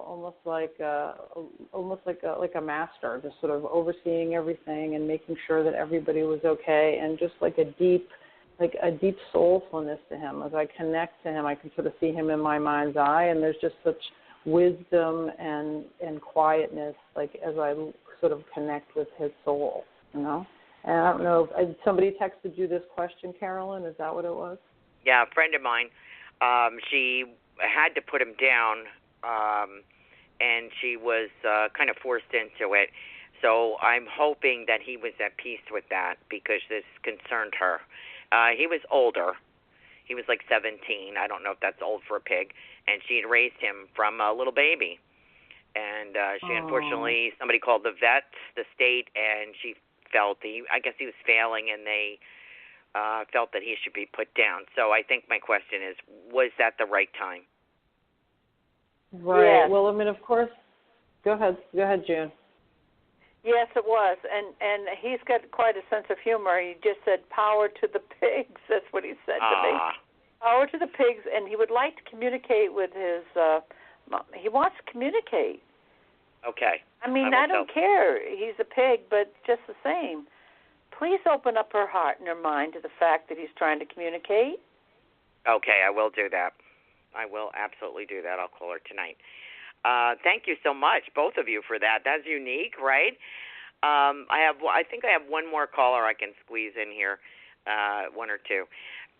almost like a master, just sort of overseeing everything and making sure that everybody was okay, and just like a deep soulfulness to him. As I connect to him, I can sort of see him in my mind's eye, and there's just such wisdom and quietness, like as I sort of connect with his soul, And I don't know, somebody texted you this question, Carolyn, is that what it was? Yeah, a friend of mine, she had to put him down, and she was kind of forced into it. So I'm hoping that he was at peace with that, because this concerned her. He was older. He was like 17. I don't know if that's old for a pig. And she had raised him from a little baby. And she unfortunately, somebody called the vet, the state, and she felt I guess he was failing, and they felt that he should be put down. So I think my question is, was that the right time? Right. Yes. Well, I mean, of course. Go ahead, June. Yes, it was, and he's got quite a sense of humor. He just said, "Power to the pigs." That's what he said to me. Power to the pigs, and he would like to communicate with his. He wants to communicate. Okay. I mean, I don't care. He's a pig, but just the same. Please open up her heart and her mind to the fact that he's trying to communicate. Okay, I will do that. I will absolutely do that. I'll call her tonight. Thank you so much, both of you, for that. That's unique, right? I think I have one more caller I can squeeze in here, one or two.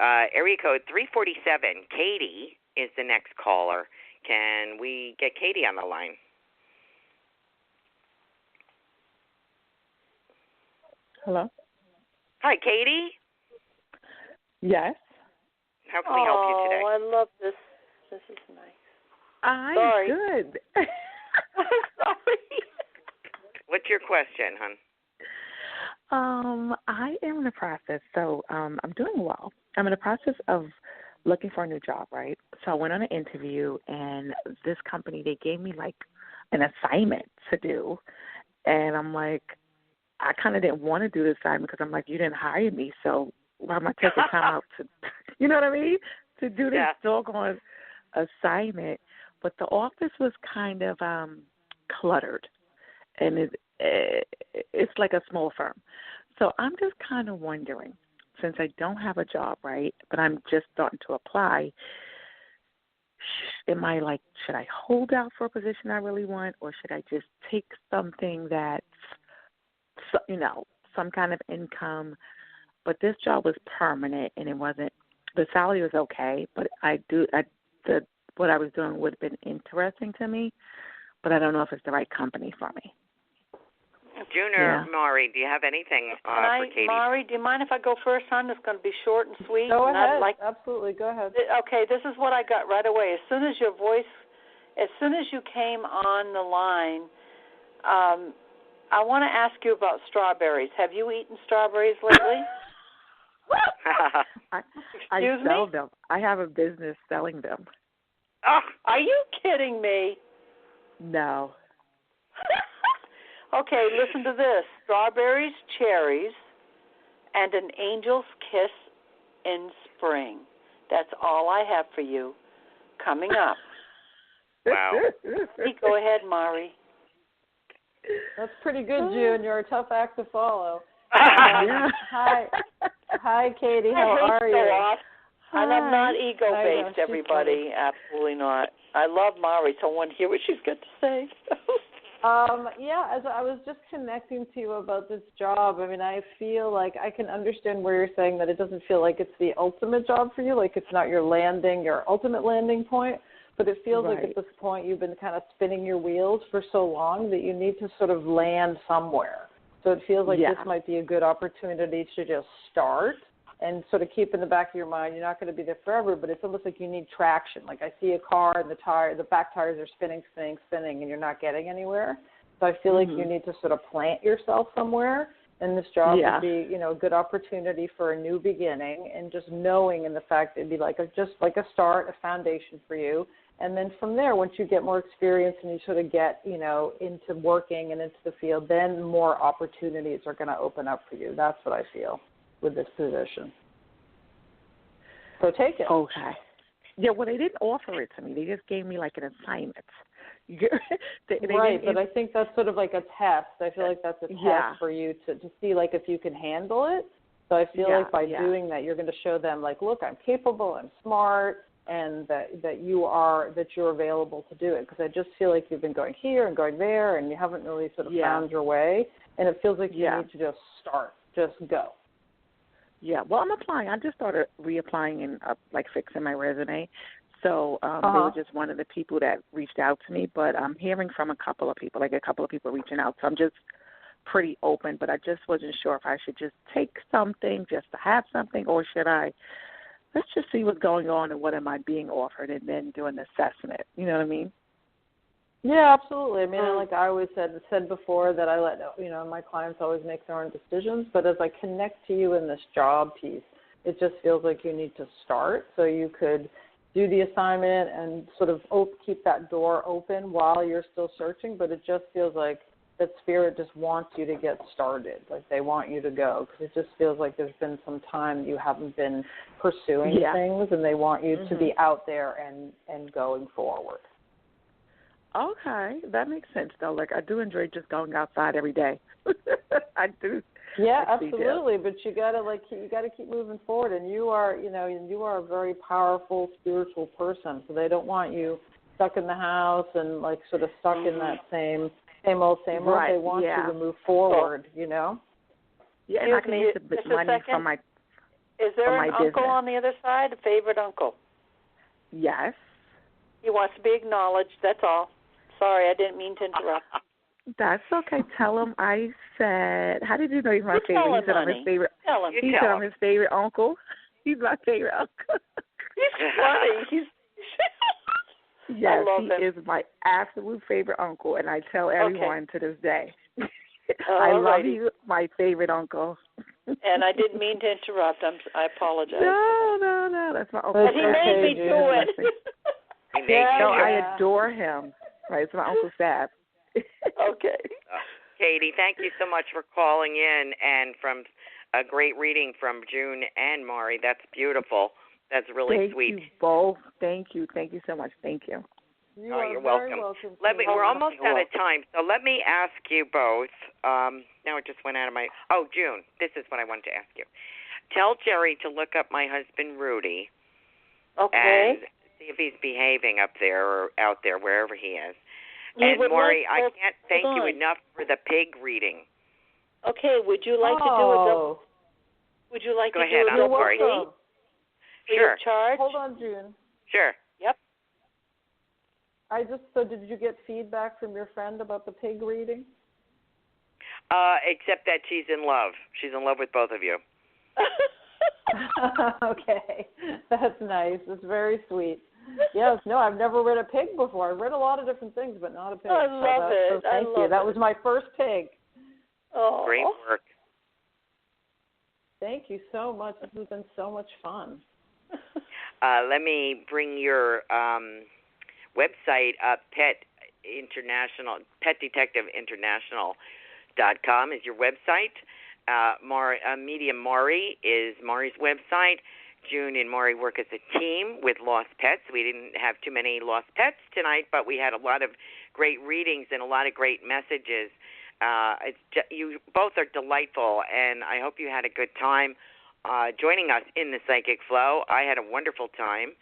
Area code 347. Katie is the next caller. Can we get Katie on the line? Hello? Hi, Katie. Yes. How can we help you today? Oh, I love this. This is nice. I'm Sorry. good. Sorry. What's your question, hon? I am in the process, so I'm doing well. I'm in the process of looking for a new job, right? So I went on an interview, and this company, they gave me like an assignment to do, and I'm like, I kind of didn't want to do the assignment because I'm like, you didn't hire me, so why am I taking time out to, you know what I mean, to do this doggone assignment? But the office was kind of cluttered, and it's like a small firm. So I'm just kind of wondering, since I don't have a job, right, but I'm just starting to apply, am I like, should I hold out for a position I really want, or should I just take something that's, you know, some kind of income? But this job was permanent, and it wasn't, the salary was okay, but what I was doing would have been interesting to me, but I don't know if it's the right company for me. June or Maury, do you have anything for Katie? Maury, do you mind if I go first, hon? It's going to be short and sweet. Go ahead. Absolutely. Go ahead. Okay, this is what I got right away. As soon as you came on the line, I want to ask you about strawberries. Have you eaten strawberries lately? I sell them. I have a business selling them. Oh, are you kidding me? No. Okay, listen to this. Strawberries, cherries, and an angel's kiss in spring. That's all I have for you coming up. Wow. Go ahead, Mari. That's pretty good, June. You're a tough act to follow. Hi, Katie. How are you? And I'm not ego-based, everybody. Absolutely not. I love Mari, so I want to hear what she's got to say. As I was just connecting to you about this job, I mean, I feel like I can understand where you're saying that it doesn't feel like it's the ultimate job for you, like it's not your ultimate landing point, but it feels like at this point you've been kind of spinning your wheels for so long that you need to sort of land somewhere. So it feels like this might be a good opportunity to just start and sort of keep in the back of your mind, you're not going to be there forever, but it's almost like you need traction. Like I see a car and the back tires are spinning, and you're not getting anywhere. So I feel like you need to sort of plant yourself somewhere, and this job would be, a good opportunity for a new beginning, and just knowing in the fact it'd be just like a start, a foundation for you. And then from there, once you get more experience and you sort of get, into working and into the field, then more opportunities are going to open up for you. That's what I feel with this position. So take it. Okay. Yeah, well, they didn't offer it to me. They just gave me like an assignment. But I think that's sort of like a test. I feel like that's a test for you to see like if you can handle it. So I feel like by doing that, you're going to show them like, look, I'm capable, I'm smart, and that you're available to do it. Because I just feel like you've been going here and going there, and you haven't really sort of found your way. And it feels like you need to just start, just go. Yeah, well, I'm applying. I just started reapplying and fixing my resume. So they were just one of the people that reached out to me. But I'm hearing from a couple of people reaching out. So I'm just pretty open. But I just wasn't sure if I should just take something just to have something, or should I let's just see what's going on and what am I being offered, and then do an assessment. You know what I mean? Yeah, absolutely. I mean, like I always said before, that I let my clients always make their own decisions. But as I connect to you in this job piece, it just feels like you need to start. So you could do the assignment and sort of keep that door open while you're still searching. But it just feels like that spirit just wants you to get started. Like they want you to go, because it just feels like there's been some time you haven't been pursuing things, and they want you to be out there and going forward. Okay, that makes sense though. Like I do enjoy just going outside every day. I do. Yeah, absolutely. But you gotta keep moving forward. And you are a very powerful spiritual person. So they don't want you stuck in the house and like sort of stuck in that same old. Right. They want you to move forward. Yeah, and I can use the money from my. Is there an uncle on the other side? A favorite uncle? Yes. He wants to be acknowledged. That's all. Sorry, I didn't mean to interrupt. That's okay. Tell him I said, how did you know he's my favorite? He said I'm his favorite. Tell him. He said I'm his favorite uncle. He's my favorite uncle. He's funny. Yes, he is my absolute favorite uncle, and I tell everyone to this day. I love you, my favorite uncle. And I didn't mean to interrupt. I apologize. No, that's my uncle. But he made me do it. I adore him. Right, it's my Uncle Sab. Okay. Katie, thank you so much for calling in, and from a great reading from June and Maury. That's beautiful. That's really sweet. Thank you both. Thank you so much. Thank you. You're welcome. We're almost out of time, so let me ask you both. Now it just went out of my. Oh, June, this is what I wanted to ask you. Tell Jerry to look up my husband Rudy. Okay. And see if he's behaving up there or out there, wherever he is. And Maury, I can't thank you enough for the pig reading. Okay, would you like to do a double? Would you like Go to ahead, do a double sorry. Sure. Charge? Hold on, June. Sure. Yep. So did you get feedback from your friend about the pig reading? Except that she's in love. She's in love with both of you. Okay, that's nice. It's very sweet. Yes, no, I've never read a pig before. I've read a lot of different things, but not a pig. I love it. So thank you. That was my first pig. Oh. Great work. Thank you so much. This has been so much fun. Let me bring your website up. PetDetectiveInternational.com is your website. Medium Maury is Maury's website. June and Maury work as a team with Lost Pets. We didn't have too many Lost Pets tonight, but we had a lot of great readings and a lot of great messages. You both are delightful, and I hope you had a good time joining us in the Psychic Flow. I had a wonderful time,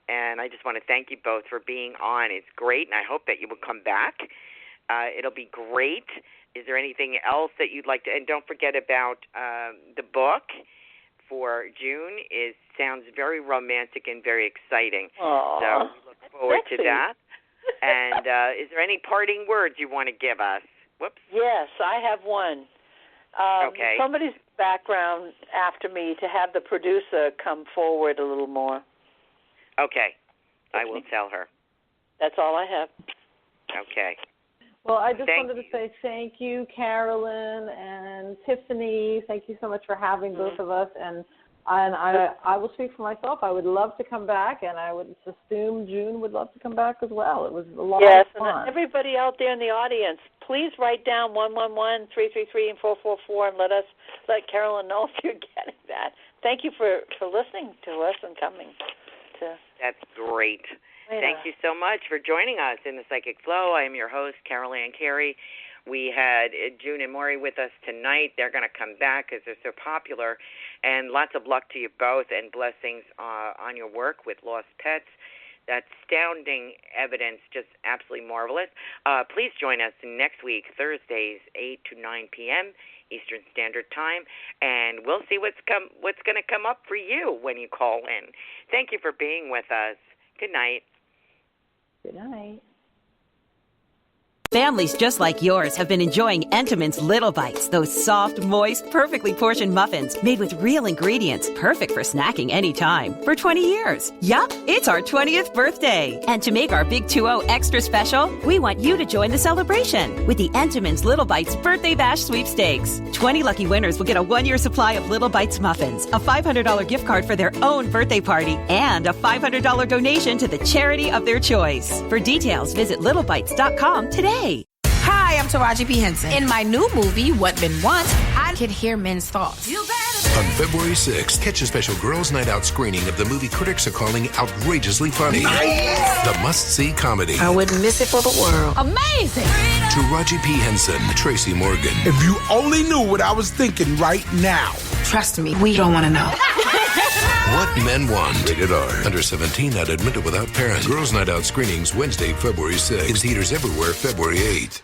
and I just want to thank you both for being on. It's great, and I hope that you will come back. It'll be great. Is there anything else that you'd like to? And don't forget about the book for June. It sounds very romantic and very exciting. Aww, so we look forward to that. And is there any parting words you want to give us? Whoops. Yes, I have one. Okay. Somebody's background after me to have the producer come forward a little more. Okay. I will tell her. That's all I have. Okay. Well, I just wanted to say thank you, Carolyn and Tiffany. Thank you so much for having both of us. And I will speak for myself. I would love to come back, and I would assume June would love to come back as well. It was a lot of fun. Yes, and everybody out there in the audience, please write down 111-333 and 444 and let Carolyn know if you're getting that. Thank you for listening to us and coming. That's great. Thank you so much for joining us in the Psychic Flow. I am your host, Carolan Carey. We had June and Maury with us tonight. They're going to come back because they're so popular. And lots of luck to you both and blessings on your work with Lost Pets. That's astounding evidence, just absolutely marvelous. Please join us next week, Thursdays, 8 to 9 p.m. Eastern Standard Time, and we'll see what's going to come up for you when you call in. Thank you for being with us. Good night. Good night. Families just like yours have been enjoying Entenmann's Little Bites, those soft, moist, perfectly portioned muffins made with real ingredients, perfect for snacking anytime, for 20 years. Yup, it's our 20th birthday. And to make our Big 2-0 extra special, we want you to join the celebration with the Entenmann's Little Bites Birthday Bash Sweepstakes. 20 lucky winners will get a 1-year supply of Little Bites muffins, a $500 gift card for their own birthday party, and a $500 donation to the charity of their choice. For details, visit littlebites.com today. Hi, I'm Taraji P. Henson. In my new movie, What Been Once, I can hear men's thoughts. On February 6th, catch a special Girls' Night Out screening of the movie critics are calling outrageously funny. Nice. The must-see comedy. I wouldn't miss it for the world. Amazing! Taraji P. Henson, Tracy Morgan. If you only knew what I was thinking right now. Trust me, we don't want to know. What Men Want. Rated R. Under 17, not admitted without parents. Girls' Night Out screenings Wednesday, February 6th. In theaters everywhere, February 8th.